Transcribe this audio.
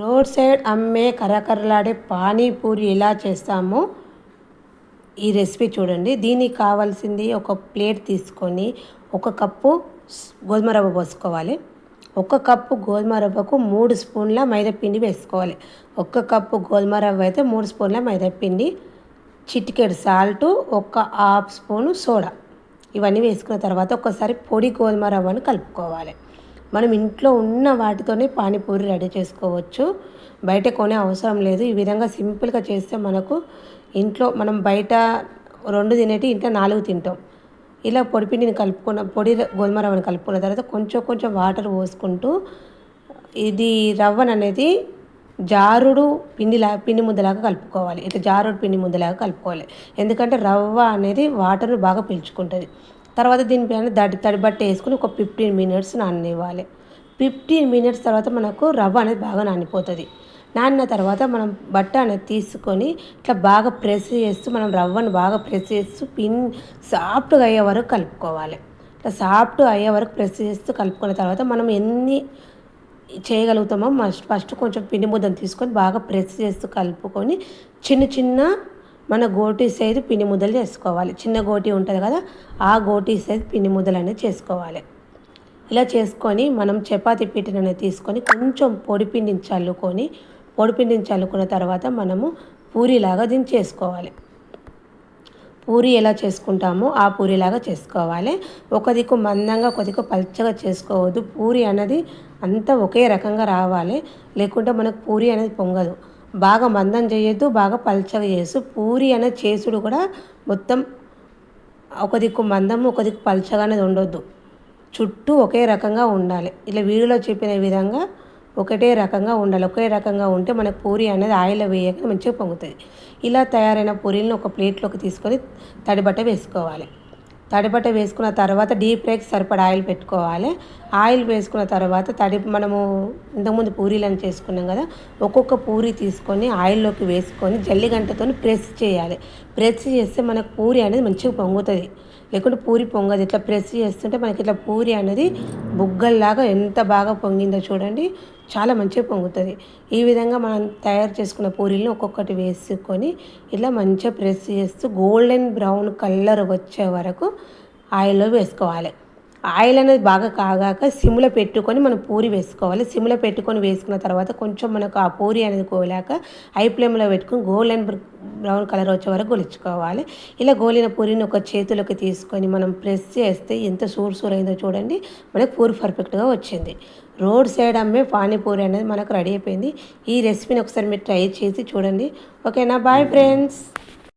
Road side అమ్మే కరకరలాడే పానీపూరి ఎలా చేస్తామో ఈ రెసిపీ చూడండి. దీనికి కావాల్సింది ఒక ప్లేట్ తీసుకొని ఒక కప్పు గోధుమ రవ్వ పోసుకోవాలి. ఒక కప్పు గోధుమ రవ్వకు 3 స్పూన్ల మైదా పిండి వేసుకోవాలి. ఒక కప్పు గోధుమ రవ్వ అయితే 3 స్పూన్ల మైదా పిండి, చిటికెడు సాల్టు, ఒక హాఫ్ స్పూను సోడా, ఇవన్నీ వేసుకున్న తర్వాత ఒకసారి పొడి గోధుమ రవ్వను కలుపుకోవాలి. మనం ఇంట్లో ఉన్న వాటితోనే పానీపూరి రెడీ చేసుకోవచ్చు, బయట కొనే అవసరం లేదు. ఈ విధంగా సింపుల్గా చేస్తే మనకు ఇంట్లో మనం బయట 2 తినేటి ఇంట్లో 4 తింటాం. ఇలా పొడి గోధుమ రవ్వను కలుపుకున్న తర్వాత కొంచెం వాటర్ పోసుకుంటూ ఇది రవ్వను అనేది జారుడు పిండి ముద్దలాగా కలుపుకోవాలి. ఇట్లా జారుడు పిండి ముద్దలాగా కలుపుకోవాలి, ఎందుకంటే రవ్వ అనేది వాటర్ను బాగా పీల్చుకుంటుంది. తర్వాత దీనిపైన తడి బట్ట వేసుకుని ఒక 15 మినిట్స్ నాననివ్వాలి. 15 మినిట్స్ తర్వాత మనకు రవ్వ అనేది బాగా నానిపోతుంది. నానిన తర్వాత మనం బట్ట అనేది తీసుకొని ఇట్లా బాగా ప్రెస్ చేస్తూ మనం రవ్వను బాగా ప్రెస్ చేస్తూ సాఫ్ట్గా అయ్యే వరకు కలుపుకోవాలి. ఇట్లా సాఫ్ట్ అయ్యే వరకు ప్రెస్ చేస్తూ కలుపుకున్న తర్వాత మనం ఎన్ని చేయగలుగుతామో ఫస్ట్ కొంచెం పిండి ముద్దను తీసుకొని బాగా ప్రెస్ చేస్తూ కలుపుకొని చిన్న మన గోటీ సైజు పిండి ముద్దలు చేసుకోవాలి. చిన్న గోటీ ఉంటుంది కదా, ఆ గోటీ సైజు పిండి ముద్దలు అనేది చేసుకోవాలి. ఇలా చేసుకొని మనం చపాతీ పీటను అనేది తీసుకొని కొంచెం పొడి పిండిని చల్లుకున్న తర్వాత మనము పూరీలాగా దీన్ని చేసుకోవాలి. పూరి ఎలా చేసుకుంటామో ఆ పూరిలాగా చేసుకోవాలి. ఒక దిక్కు మందంగా ఒక దిక్కు పల్చగా చేసుకోవద్దు. పూరి అనేది అంతా ఒకే రకంగా రావాలి, లేకుంటే మనకు పూరి అనేది పొంగదు. బాగా మందం చేయొద్దు, బాగా పల్చగా చేయొద్దు. పూరి అనేది చేసుడు కూడా మొత్తం ఒక దిక్కు మందము ఒక దిక్కు పల్చగా అనేది ఉండొద్దు, చుట్టూ ఒకే రకంగా ఉండాలి. ఇలా వీడియోలో చెప్పిన విధంగా ఒకటే రకంగా ఉండాలి. ఒకే రకంగా ఉంటే మనకు పూరి అనేది ఆయిల్లో వేయక మంచిగా పొంగుతుంది. ఇలా తయారైన పూరీలను ఒక ప్లేట్లోకి తీసుకొని తడిబట్ట వేసుకోవాలి. తడిబట్ట వేసుకున్న తర్వాత డీప్ ఫ్రైకి సరిపడా ఆయిల్ పెట్టుకోవాలి. ఆయిల్ వేసుకున్న తర్వాత మనము ఇంతకుముందు పూరీలను చేసుకున్నాం కదా, ఒక్కొక్క పూరి తీసుకొని ఆయిల్లోకి వేసుకొని జల్లిగంటతో ప్రెస్ చేయాలి. ప్రెస్ చేస్తే మనకు పూరి అనేది మంచిగా పొంగుతుంది, లేకుంటే పూరి పొంగదు. ఇట్లా ప్రెస్ చేస్తుంటే మనకి ఇట్లా పూరి అనేది బుగ్గల్లాగా ఎంత బాగా పొంగిందో చూడండి, చాలా మంచిగా పొంగుతుంది. ఈ విధంగా మనం తయారు చేసుకున్న పూరీలను ఒక్కొక్కటి వేసుకొని ఇలా మంచిగా ప్రెస్ చేస్తూ గోల్డెన్ బ్రౌన్ కలర్ వచ్చే వరకు ఆయిల్లో వేసుకోవాలి. ఆయిల్ అనేది బాగా కాగాక సిమ్లో పెట్టుకొని మనం పూరి వేసుకోవాలి. సిమ్లో పెట్టుకొని వేసుకున్న తర్వాత కొంచెం మనకు ఆ పూరి అనేది కోలాక హై ఫ్లేమ్లో పెట్టుకొని గోల్డెన్ బ్రౌన్ కలర్ వచ్చే వరకు గొలుచుకోవాలి. ఇలా గోలిన పూరిని ఒక చేతిలోకి తీసుకొని మనం ప్రెస్ చేస్తే ఎంత సూర్ అయిందో చూడండి, మనకు పూరి పర్ఫెక్ట్గా వచ్చింది. రోడ్ సైడ్ అమ్మే పానీపూరి అనేది మనకు రెడీ అయిపోయింది. ఈ రెసిపీని ఒకసారి మీరు ట్రై చేసి చూడండి. ఓకేనా? Bye friends.